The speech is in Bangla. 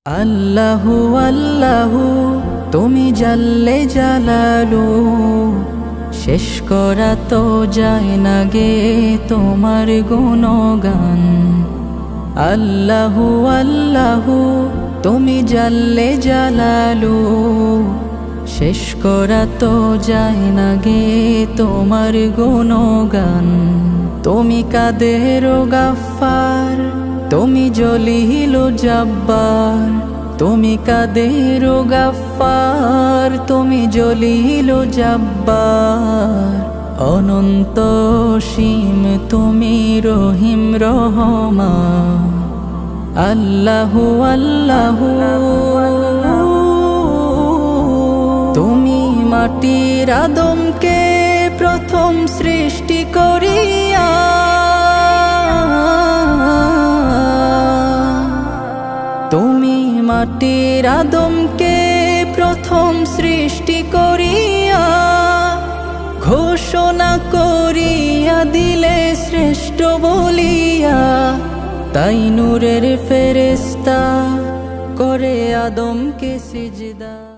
আল্লাহু আল্লাহু তুমি জাল্লে জালালু, শেষ করা তো যায় না গে তোমার গুণগান। আল্লাহু আল্লাহু তুমি জাল্লে জালালু, শেষ করা তো যায় না গে তোমার গুণগান। তুমি কাদের গাফফার, তুমি জলিল জব্বার, তুমি কাদের গাফফার, তুমি জলিল জব্বার। অনন্ত সীম তুমি রহিম রহমান। আল্লাহু আল্লাহু তুমি মাটির আদমকে প্রথম সৃষ্টি করিয়া, তুমি মাটির আদমকে প্রথম সৃষ্টি করিয়া, ঘোষণা করিয়া দিলে শ্রেষ্ঠ বলিয়া। তাই নূরের ফেরেশতা করে আদমকে সিজদা।